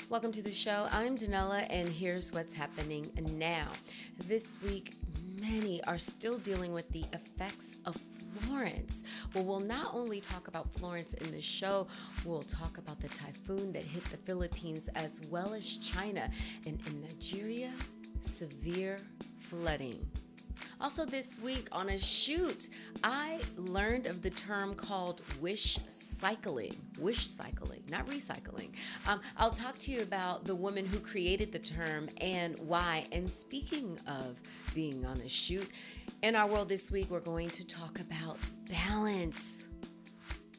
Welcome to the show. I'm Danella, and here's what's happening now. This week, many are still dealing with the effects of Florence. Well, we'll not only talk about Florence in the show, we'll talk about the typhoon that hit the Philippines as well as China, and in Nigeria, severe flooding. Also, this week on a shoot, I learned of the term called wish cycling. Wish cycling, not recycling. I'll talk to you about the woman who created the term and why. And speaking of being on a shoot, in our world this week, we're going to talk about balance.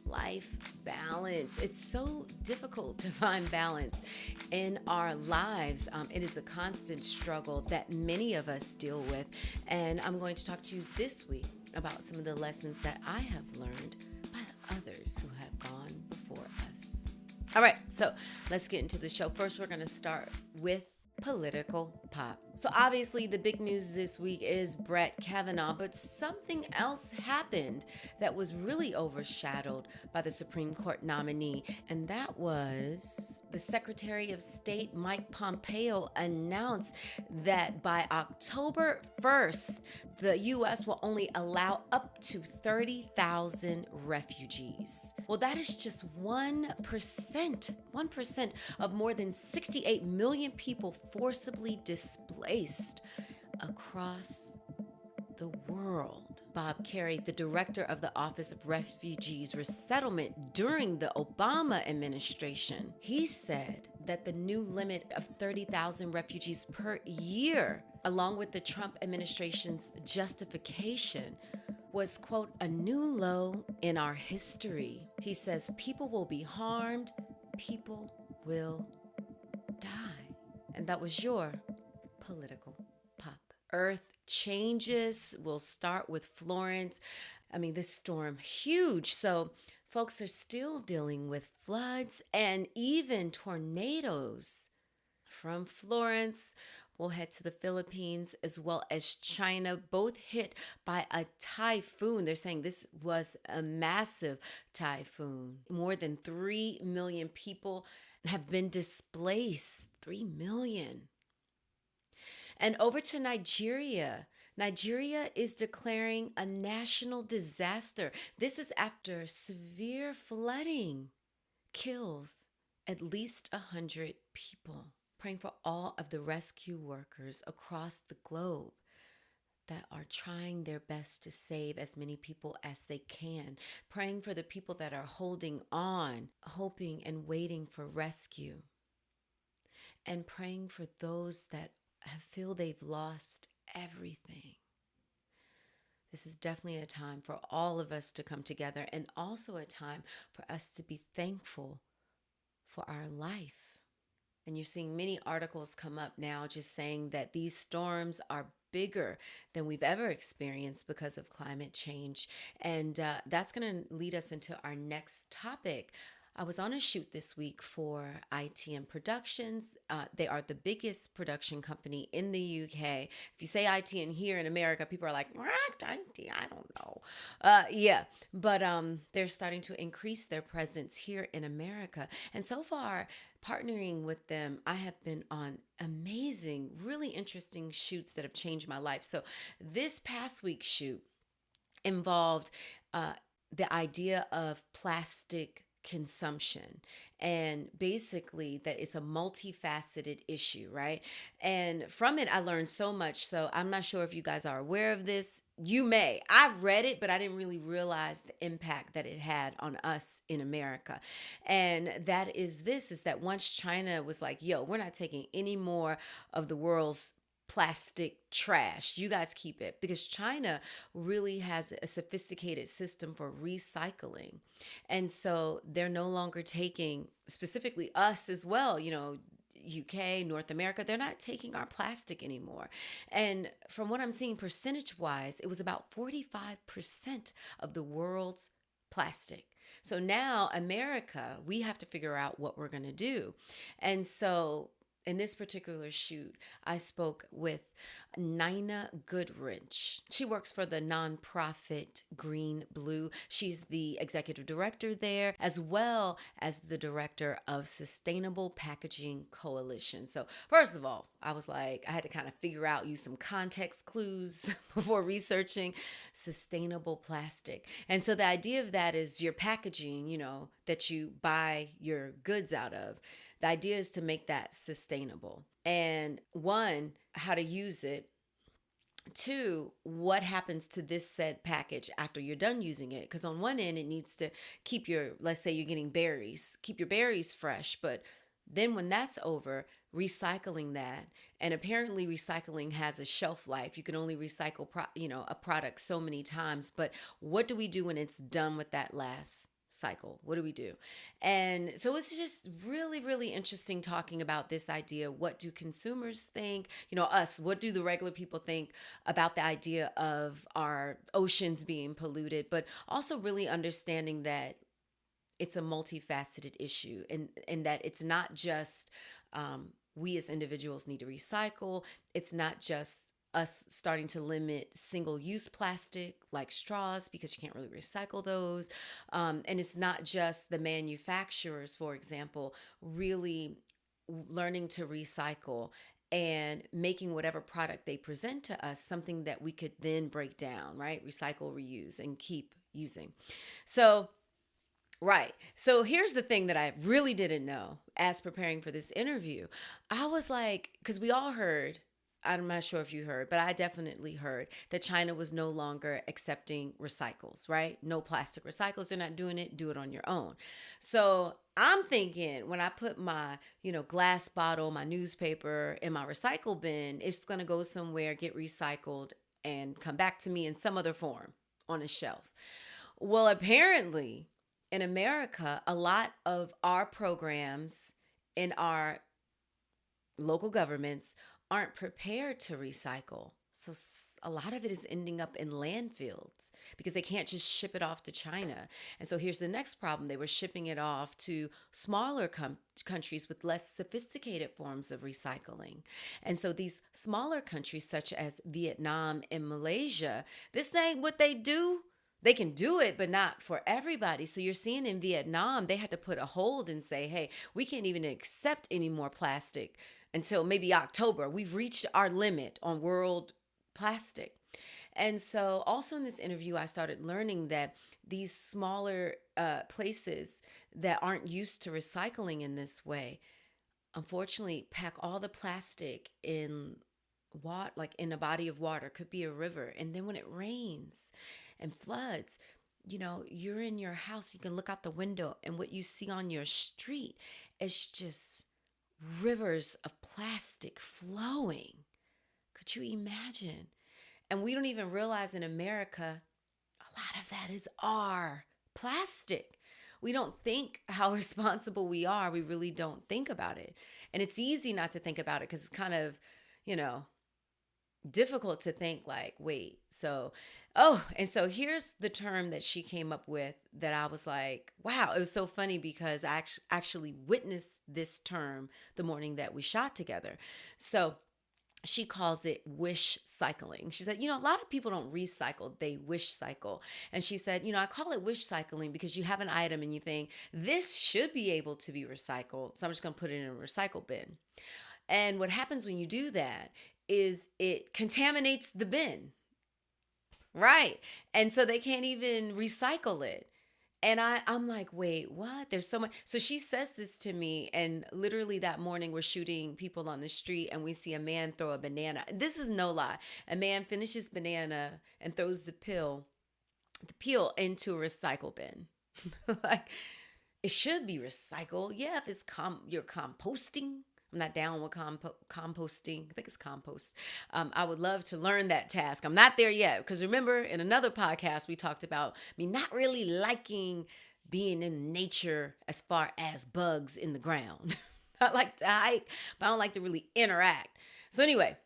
Life balance. It's so difficult to find balance in our lives. It is a constant struggle that many of us deal with. And I'm going to talk to you this week about some of the lessons that I have learned by others who have gone before us. All right, so let's get into the show. First, we're going to start with political pop. So obviously the big news this week is Brett Kavanaugh, but something else happened that was really overshadowed by the Supreme Court nominee, and that was the Secretary of State Mike Pompeo announced that by October 1st, the U.S. will only allow up to 30,000 refugees. Well, that is just 1% of more than 68 million people forcibly displaced across the world. Bob Kerrey, the director of the Office of Refugees Resettlement during the Obama administration, he said that the new limit of 30,000 refugees per year, along with the Trump administration's justification, was, quote, a new low in our history. He says people will be harmed, people will die. And that was your political pop. Earth changes. We'll start with Florence. I mean, this storm, huge. So folks are still dealing with floods and even tornadoes. From Florence, we'll head to the Philippines as well as China, both hit by a typhoon. They're saying this was a massive typhoon. More than 3 million people have been displaced. 3 million. And over to Nigeria. Nigeria is declaring a national disaster. This is after severe flooding kills at least 100 people. Praying for all of the rescue workers across the globe that are trying their best to save as many people as they can. Praying for the people that are holding on, hoping and waiting for rescue. And praying for those that feel they've lost everything. This is definitely a time for all of us to come together, and also a time for us to be thankful for our life. And you're seeing many articles come up now just saying that these storms are bigger than we've ever experienced because of climate change. And that's going to lead us into our next topic. I was on a shoot this week for ITM Productions. They are the biggest production company in the UK. If you say ITM here in America, people are like, what? IT? I don't know. But they're starting to increase their presence here in America. And so far, partnering with them, I have been on amazing, really interesting shoots that have changed my life. So this past week's shoot involved the idea of plastic consumption, and basically that it's a multifaceted issue, right? And from it I learned so much. So I'm not sure if you guys are aware of this. You may. I've read it, but I didn't really realize the impact that it had on us in America. And that is that once China was like, yo, we're not taking any more of the world's plastic trash. You guys keep it, because China really has a sophisticated system for recycling. And so they're no longer taking, specifically us as well, UK, North America, they're not taking our plastic anymore. And from what I'm seeing percentage wise, it was about 45% of the world's plastic. So now America, we have to figure out what we're going to do. And so in this particular shoot, I spoke with Nina Goodrich. She works for the nonprofit Green Blue. She's the executive director there, as well as the director of Sustainable Packaging Coalition. So, first of all, I was like, I had to kind of figure out, use some context clues before researching sustainable plastic. And so, the idea of that is your packaging, that you buy your goods out of. The idea is to make that sustainable. And one, how to use it. Two, what happens to this said package after you're done using it? Because on one end, it needs to keep let's say you're getting berries, keep your berries fresh. But then when that's over, recycling that. And apparently recycling has a shelf life. You can only recycle, a product so many times. But what do we do when it's done with that last cycle? What do we do? And so it's just really, really interesting talking about this idea. What do consumers think? Us, what do the regular people think about the idea of our oceans being polluted, but also really understanding that it's a multifaceted issue, and that it's not just we as individuals need to recycle. It's not just us starting to limit single-use plastic like straws, because you can't really recycle those. And it's not just the manufacturers, for example, really learning to recycle and making whatever product they present to us something that we could then break down, right? Recycle, reuse, and keep using. So, right. So here's the thing that I really didn't know as preparing for this interview. I was like, because we all heard, I'm not sure if you heard, but I definitely heard that China was no longer accepting recycles, right? No plastic recycles. They're not doing it. Do it on your own. So I'm thinking when I put my, glass bottle, my newspaper in my recycle bin, it's going to go somewhere, get recycled, and come back to me in some other form on a shelf. Well, apparently in America, a lot of our programs in our local governments aren't prepared to recycle. So a lot of it is ending up in landfills because they can't just ship it off to China. And so here's the next problem. They were shipping it off to smaller countries with less sophisticated forms of recycling. And so these smaller countries such as Vietnam and Malaysia, this ain't what they do. They can do it, but not for everybody. So you're seeing in Vietnam, they had to put a hold and say, hey, we can't even accept any more plastic until maybe October. We've reached our limit on world plastic. And so also in this interview, I started learning that these smaller places that aren't used to recycling in this way, unfortunately, pack all the plastic in like in a body of water, could be a river. And then when it rains and floods, you're in your house, you can look out the window, and what you see on your street is just rivers of plastic flowing. Could you imagine? And we don't even realize in America, a lot of that is our plastic. We don't think how responsible we are. We really don't think about it. And it's easy not to think about it because it's kind of, difficult to think like, wait, and so here's the term that she came up with that I was like, wow, it was so funny because I actually witnessed this term the morning that we shot together. So she calls it wish cycling. She said, a lot of people don't recycle, they wish cycle. And she said, I call it wish cycling because you have an item and you think this should be able to be recycled. So I'm just going to put it in a recycle bin. And what happens when you do that is it contaminates the bin, right? And so they can't even recycle it. And I'm like, wait, what? There's so much. So she says this to me, and literally that morning we're shooting people on the street and we see a man throw a banana. This is no lie. A man finishes banana and throws the peel into a recycle bin. Like, it should be recycled. Yeah, if it's you're composting. I'm not down with composting. I think it's compost. I would love to learn that task. I'm not there yet because remember in another podcast, we talked about me not really liking being in nature as far as bugs in the ground. I like to hike, but I don't like to really interact. So anyway,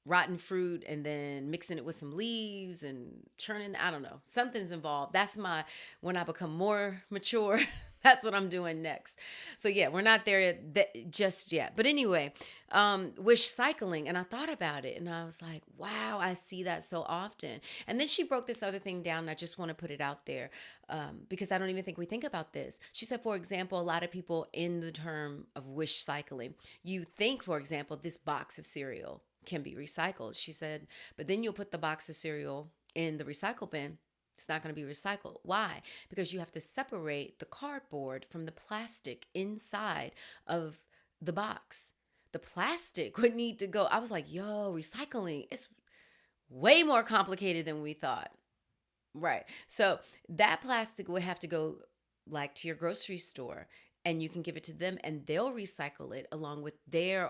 rotten fruit and then mixing it with some leaves and churning, I don't know, something's involved. That's when I become more mature, That's what I'm doing next. So yeah, we're not there just yet. But anyway, Wish cycling, and I thought about it, and I was like, wow, I see that so often. And then she broke this other thing down, and I just want to put it out there because I don't even think we think about this. She said, for example, a lot of people in the term of wish cycling, you think, for example, this box of cereal can be recycled. She said, but then you'll put the box of cereal in the recycle bin. It's not going to be recycled. Why? Because you have to separate the cardboard from the plastic inside of the box. The plastic would need to go. I was like, yo, recycling, it's way more complicated than we thought. Right. So that plastic would have to go like to your grocery store, and you can give it to them and they'll recycle it along with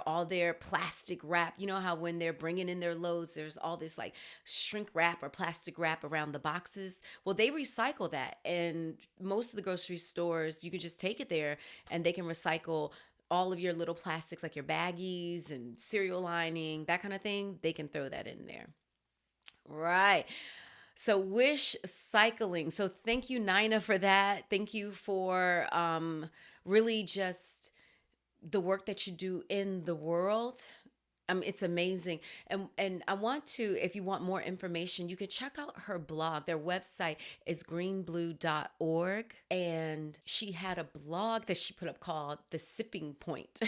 all their plastic wrap. You know how when they're bringing in their loads, there's all this like shrink wrap or plastic wrap around the boxes. Well, they recycle that. And most of the grocery stores, you can just take it there and they can recycle all of your little plastics like your baggies and cereal lining, that kind of thing. They can throw that in there. Right. So wish cycling. So thank you, Nina, for that. Thank you for really just the work that you do in the world. It's amazing. And I want to, if you want more information, you can check out her blog. Their website is greenblue.org. And she had a blog that she put up called The Sipping Point.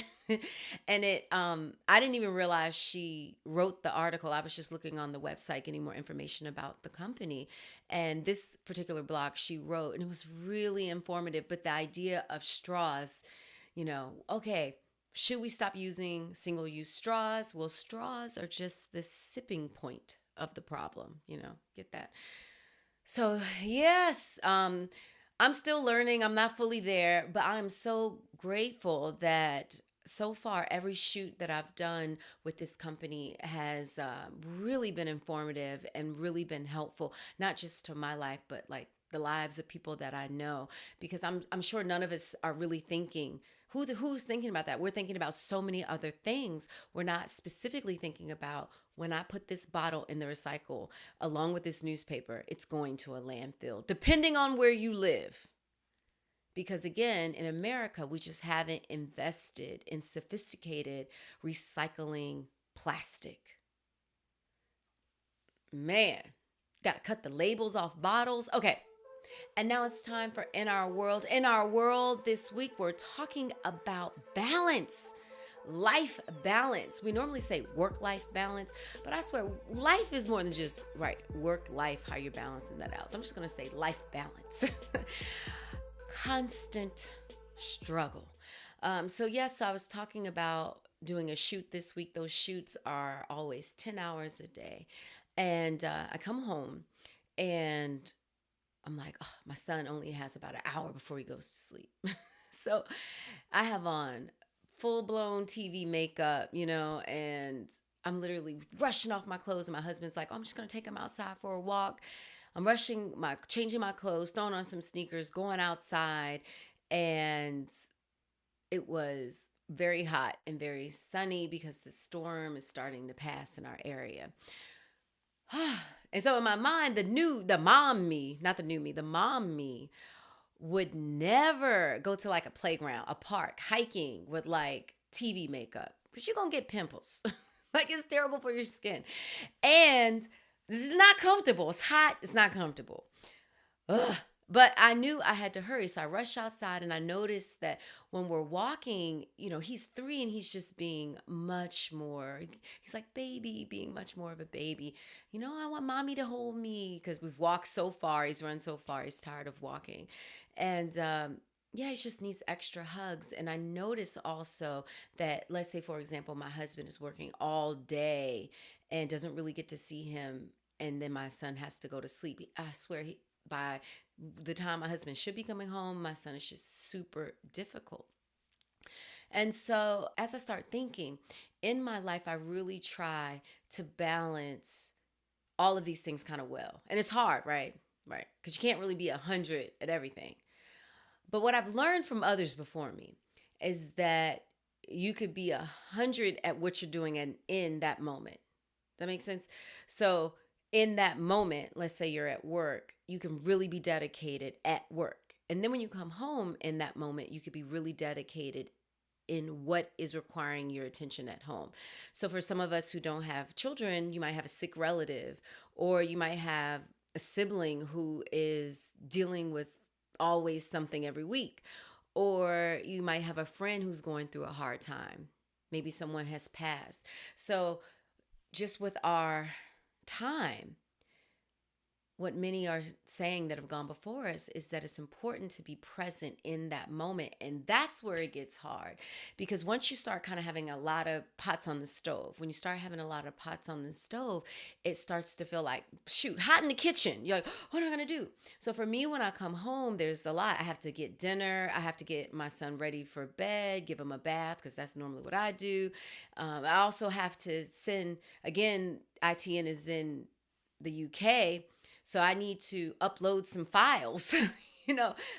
And I didn't even realize she wrote the article. I was just looking on the website, getting more information about the company. And this particular blog she wrote, and it was really informative. But the idea of straws, okay, should we stop using single use straws? Well, straws are just the sipping point of the problem, get that. So, yes, I'm still learning. I'm not fully there, but I'm so grateful that so far every shoot that I've done with this company has really been informative and really been helpful, not just to my life, but like the lives of people that I know, because I'm sure none of us are really thinking who's thinking about that. We're thinking about so many other things. We're not specifically thinking about when I put this bottle in the recycle along with this newspaper, it's going to a landfill, depending on where you live. Because again, in America, we just haven't invested in sophisticated recycling plastic. Man, got to cut the labels off bottles. Okay. And now it's time for In Our World. In Our World this week, we're talking about balance, life balance. We normally say work-life balance, but I swear life is more than just, right, work-life, how you're balancing that out. So I'm just going to say life balance. Constant struggle. So yes, I was talking about doing a shoot this week. Those shoots are always 10 hours a day. And I come home and I'm like, oh, my son only has about an hour before he goes to sleep. So I have on full-blown TV makeup, and I'm literally rushing off my clothes. And my husband's like, oh, I'm just going to take him outside for a walk. I'm changing my clothes, throwing on some sneakers, going outside. And it was very hot and very sunny because the storm is starting to pass in our area. And so in my mind, the mom me, not the new me, the mom me would never go to like a playground, a park, hiking with like TV makeup because you're going to get pimples. Like it's terrible for your skin. And this is not comfortable. It's hot. It's not comfortable. Ugh. But I knew I had to hurry. So I rushed outside and I noticed that when we're walking, he's 3 and he's just being much more, he's like baby, being much more of a baby. I want mommy to hold me because we've walked so far. He's run so far. He's tired of walking. And yeah, he just needs extra hugs. And I notice also that, let's say, for example, my husband is working all day and doesn't really get to see him. And then my son has to go to sleep. I swear by the time my husband should be coming home, my son is just super difficult. And so as I start thinking, in my life, I really try to balance all of these things kind of well. And it's hard, right? Right. Because you can't really be 100 at everything. But what I've learned from others before me is that you could be 100 at what you're doing and in that moment. That makes sense? So in that moment, let's say you're at work, you can really be dedicated at work. And then when you come home in that moment, you could be really dedicated in what is requiring your attention at home. So for some of us who don't have children, you might have a sick relative, or you might have a sibling who is dealing with always something every week, or you might have a friend who's going through a hard time. Maybe someone has passed. So just with our time, what many are saying that have gone before us is that it's important to be present in that moment. And that's where it gets hard, because once you start kind of having a lot of pots on the stove, when you start having a lot of pots on the stove, it starts to feel like, shoot, hot in the kitchen. You're like, what am I going to do? So for me, when I come home, there's a lot. I have to get dinner. I have to get my son ready for bed, give him a bath, because that's normally what I do. I also have to send, again, ITN is in the UK. So I need to upload some files,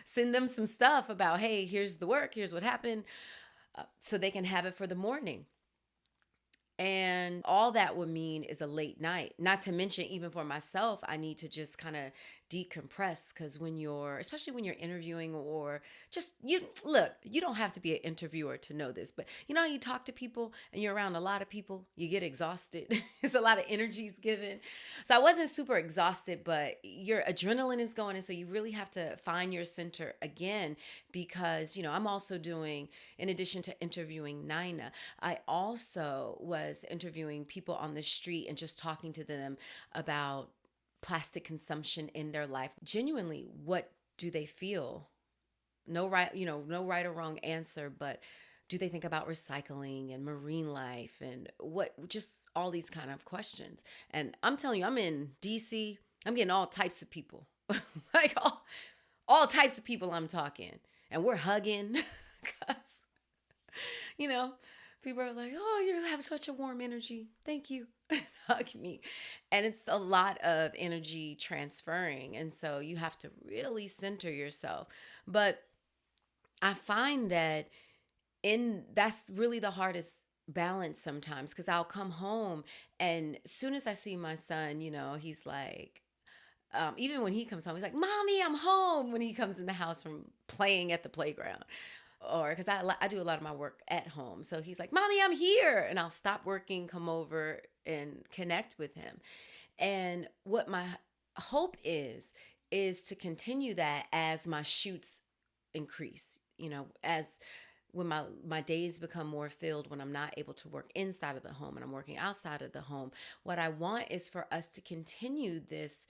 send them some stuff about, hey, here's the work, here's what happened, so they can have it for the morning. And all that would mean is a late night. Not to mention, even for myself, I need to just kind of decompress, because especially when you're interviewing, or just, you don't have to be an interviewer to know this, but how you talk to people and you're around a lot of people, you get exhausted. It's a lot of energies given. So I wasn't super exhausted, but your adrenaline is going. And so you really have to find your center again, because, I'm also doing, in addition to interviewing Nina, I also was interviewing people on the street and just talking to them about plastic consumption in their life. Genuinely, what do they feel? No right or wrong answer, but do they think about recycling and marine life and just all these kind of questions? And I'm telling you, I'm in DC, I'm getting all types of people, like all types of people I'm talking, and we're hugging, because, people are like, oh, you have such a warm energy. Thank you. Hug me. And it's a lot of energy transferring. And so you have to really center yourself. But I find that that's really the hardest balance sometimes, because I'll come home, and as soon as I see my son, he's like, even when he comes home, he's like, Mommy, I'm home, when he comes in the house from playing at the playground. Or because I do a lot of my work at home. So he's like, Mommy, I'm here. And I'll stop working, come over and connect with him. And what my hope is to continue that as my shoots increase, as when my days become more filled, when I'm not able to work inside of the home and I'm working outside of the home. What I want is for us to continue this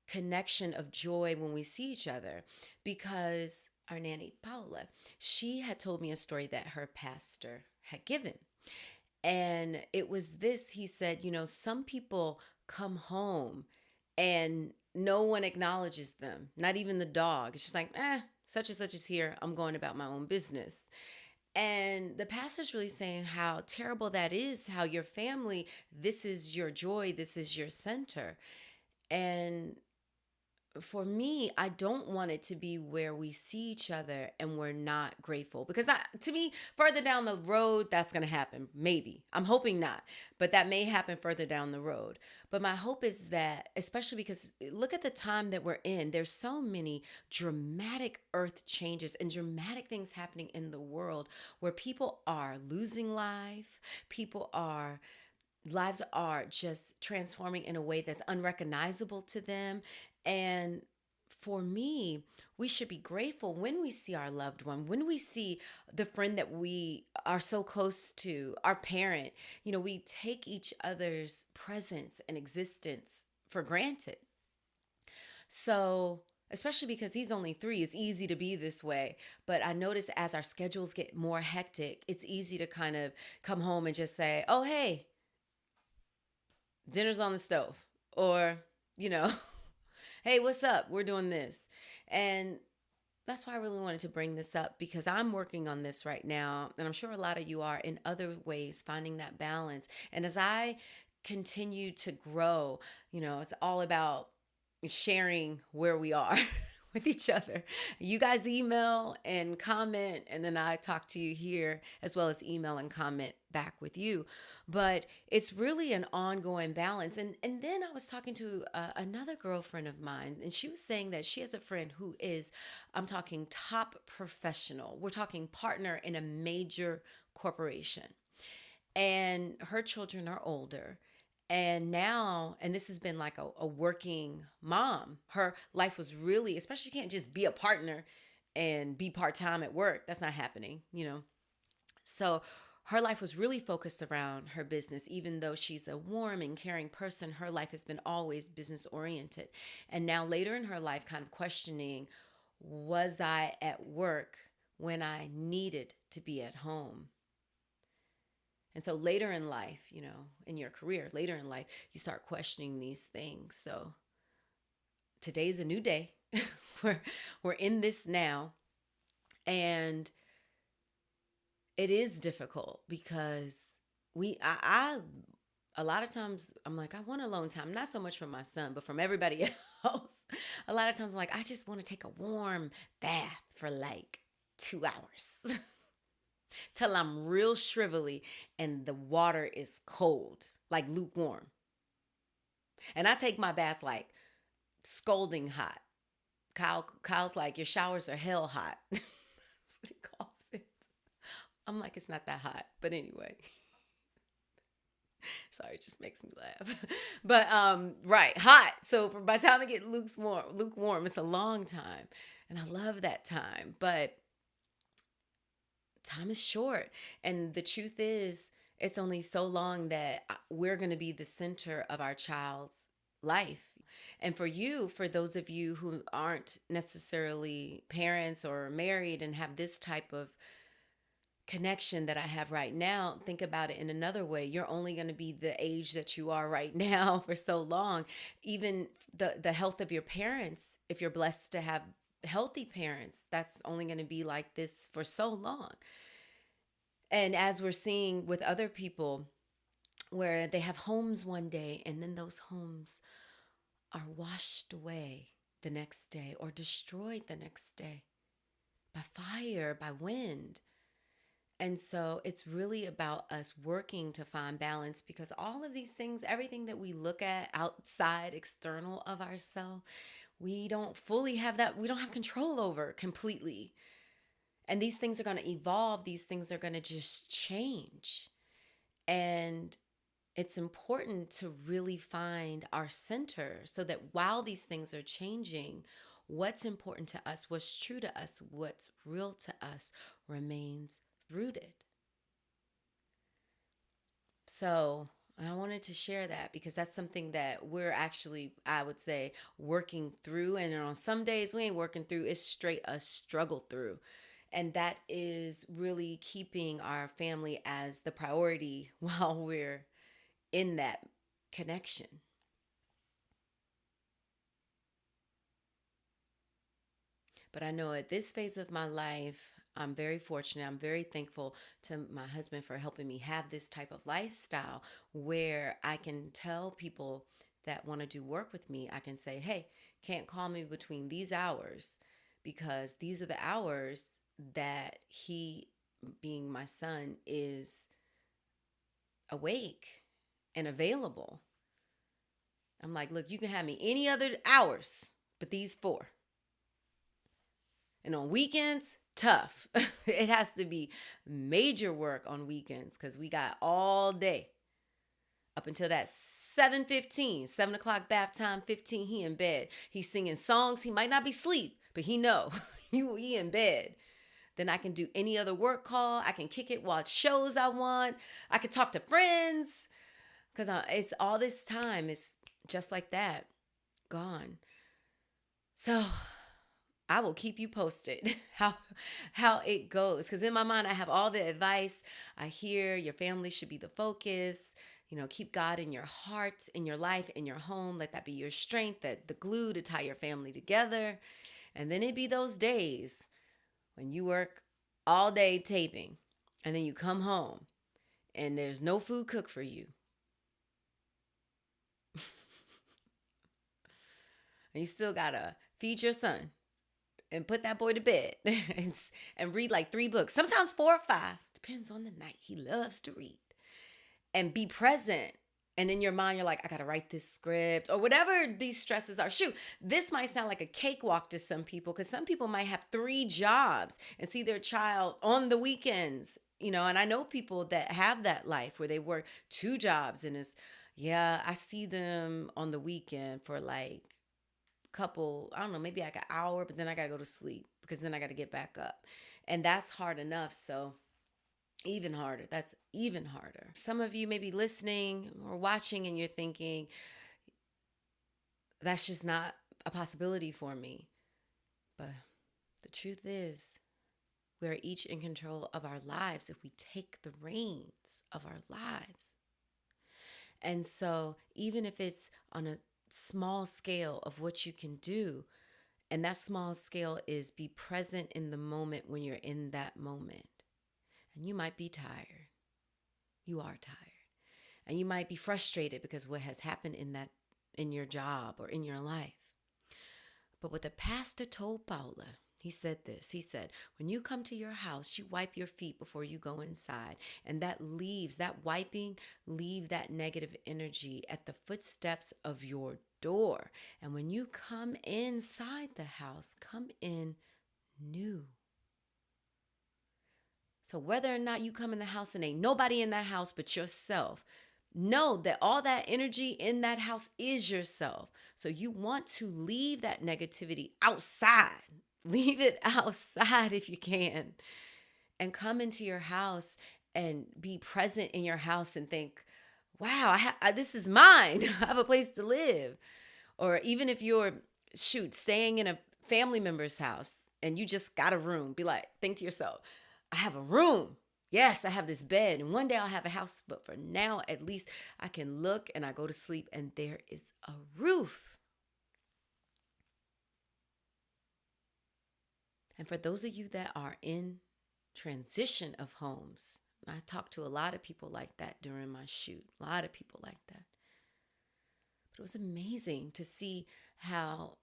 connection of joy when we see each other, because our nanny, Paula, she had told me a story that her pastor had given. And it was this: he said, some people come home and no one acknowledges them, not even the dog. It's just like, such and such is here, I'm going about my own business. And the pastor's really saying how terrible that is, how your family, this is your joy, this is your center. And for me, I don't want it to be where we see each other and we're not grateful, because to me, further down the road, that's going to happen. Maybe. I'm hoping not, but that may happen further down the road. But my hope is that, especially because look at the time that we're in, there's so many dramatic earth changes and dramatic things happening in the world, where people are losing lives are just transforming in a way that's unrecognizable to them. And for me, we should be grateful when we see our loved one, when we see the friend that we are so close to, our parent. We take each other's presence and existence for granted. So, especially because he's only 3, it's easy to be this way. But I notice as our schedules get more hectic, it's easy to kind of come home and just say, oh, hey, dinner's on the stove, or, hey, what's up? We're doing this. And that's why I really wanted to bring this up, because I'm working on this right now. And I'm sure a lot of you are in other ways, finding that balance. And as I continue to grow, it's all about sharing where we are, with each other. You guys email and comment, and then I talk to you here as well as email and comment back with you. But it's really an ongoing balance. And then I was talking to another girlfriend of mine, and she was saying that she has a friend who is, I'm talking top professional. We're talking partner in a major corporation, and her children are older. And now, and this has been like a working mom. Her life was really, especially you can't just be a partner and be part-time at work. That's not happening. So her life was really focused around her business. Even though she's a warm and caring person, her life has been always business oriented. And now later in her life, kind of questioning, was I at work when I needed to be at home? And so later in life, in your career, later in life, you start questioning these things. So today's a new day. we're in this now. And it is difficult because I a lot of times I'm like, I want alone time, not so much from my son, but from everybody else. A lot of times I'm like, I just want to take a warm bath for like 2 hours. Till I'm real shrivelly and the water is cold, like lukewarm. And I take my baths like scalding hot. Kyle's like, your showers are hell hot. That's what he calls it. I'm like, it's not that hot. But anyway. Sorry, it just makes me laugh. But right, hot. So by the time I get lukewarm, it's a long time. And I love that time. But time is short. And the truth is, it's only so long that we're going to be the center of our child's life. And for those of you who aren't necessarily parents or married and have this type of connection that I have right now, think about it in another way. You're only going to be the age that you are right now for so long. Even the health of your parents, if you're blessed to have healthy parents, that's only going to be like this for so long. And as we're seeing with other people where they have homes one day and then those homes are washed away the next day or destroyed the next day by fire, by wind. And so it's really about us working to find balance, because all of these things, everything that we look at outside, external of ourselves, we don't fully have that, we don't have control over completely. And these things are going to evolve. These things are going to just change. And it's important to really find our center so that while these things are changing, what's important to us, what's true to us, what's real to us remains rooted. So I wanted to share that because that's something that we're actually, I would say, working through. And on some days we ain't working through, it's straight a struggle through. And that is really keeping our family as the priority while we're in that connection. But I know at this phase of my life, I'm very fortunate. I'm very thankful to my husband for helping me have this type of lifestyle where I can tell people that want to do work with me, I can say, hey, can't call me between these hours because these are the hours that he, being my son, is awake and available. I'm like, look, you can have me any other hours but these 4. And on weekends, tough. It has to be major work on weekends because we got all day up until that 7:15, 7 o'clock bath time, 15, he in bed. He's singing songs. He might not be asleep, but he know he in bed. Then I can do any other work call. I can kick it, watch shows I want. I can talk to friends because it's all this time. It's just like that, gone. So I will keep you posted how it goes. Because in my mind, I have all the advice. I hear your family should be the focus. Keep God in your heart, in your life, in your home. Let that be your strength, that the glue to tie your family together. And then it be those days when you work all day taping and then you come home and there's no food cooked for you. And you still got to feed your son. and put that boy to bed and read like 3 books, sometimes 4 or 5, depends on the night. He loves to read. And be present. And in your mind, you're like, I got to write this script or whatever these stresses are. Shoot, this might sound like a cakewalk to some people because some people might have 3 jobs and see their child on the weekends, and I know people that have that life where they work 2 jobs and I see them on the weekend for like a couple, I don't know, maybe like an hour, but then I got to go to sleep because then I got to get back up. And that's hard enough. So even harder. That's even harder. Some of you may be listening or watching and you're thinking, that's just not a possibility for me. But the truth is, we are each in control of our lives if we take the reins of our lives. And so even if it's on a small scale of what you can do, and that small scale is be present in the moment when you're in that moment. And you might be tired. You are tired. And you might be frustrated because what has happened in your job or in your life. But what the pastor told Paula, he said this. He said, when you come to your house, you wipe your feet before you go inside. And that wiping leave that negative energy at the footsteps of your door. And when you come inside the house, come in new. So whether or not you come in the house and ain't nobody in that house but yourself, know that all that energy in that house is yourself. So you want to leave that negativity outside. Leave it outside if you can. And come into your house and be present in your house and think, wow, this is mine. I have a place to live. Or even if you're, staying in a family member's house and you just got a room, think to yourself, I have a room. Yes, I have this bed. And one day I'll have a house. But for now, at least I can look and I go to sleep and there is a roof. And for those of you that are in transition of homes, I talked to a lot of people like that during my shoot. A lot of people like that. But it was amazing to see how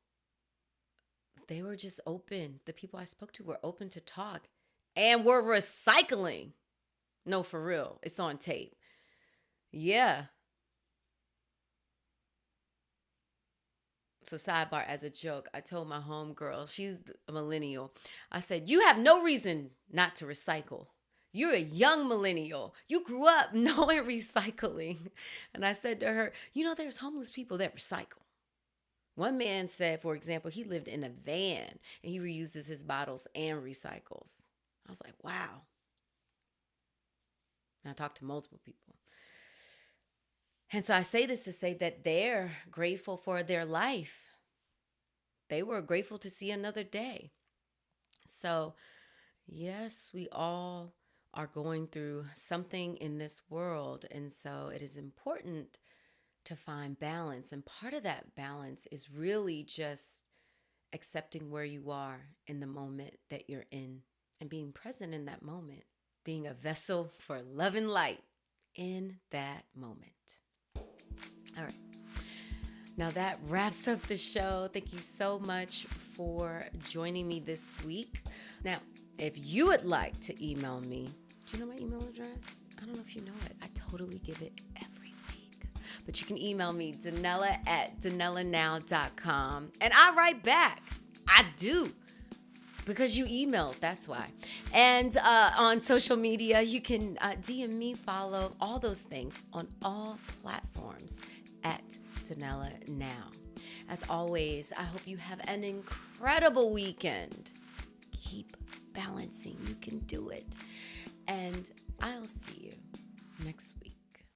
they were just open. The people I spoke to were open to talk. And we're recycling. No, for real. It's on tape. Yeah. So sidebar, as a joke, I told my homegirl, she's a millennial. I said, you have no reason not to recycle. You're a young millennial. You grew up knowing recycling. And I said to her, there's homeless people that recycle. One man said, for example, he lived in a van and he reuses his bottles and recycles. I was like, wow. And I talked to multiple people. And so I say this to say that they're grateful for their life. They were grateful to see another day. So, yes, we all are going through something in this world. And so it is important to find balance. And part of that balance is really just accepting where you are in the moment that you're in. And being present in that moment, being a vessel for love and light in that moment. All right. Now that wraps up the show. Thank you so much for joining me this week. Now, if you would like to email me, do you know my email address? I don't know if you know it. I totally give it every week. But you can email me, DanellaNOW.com. And I write back. I do. Because you emailed, that's why. And on social media, you can DM me, follow, all those things on all platforms at DanellaNOW. As always, I hope you have an incredible weekend. Keep balancing. You can do it. And I'll see you next week.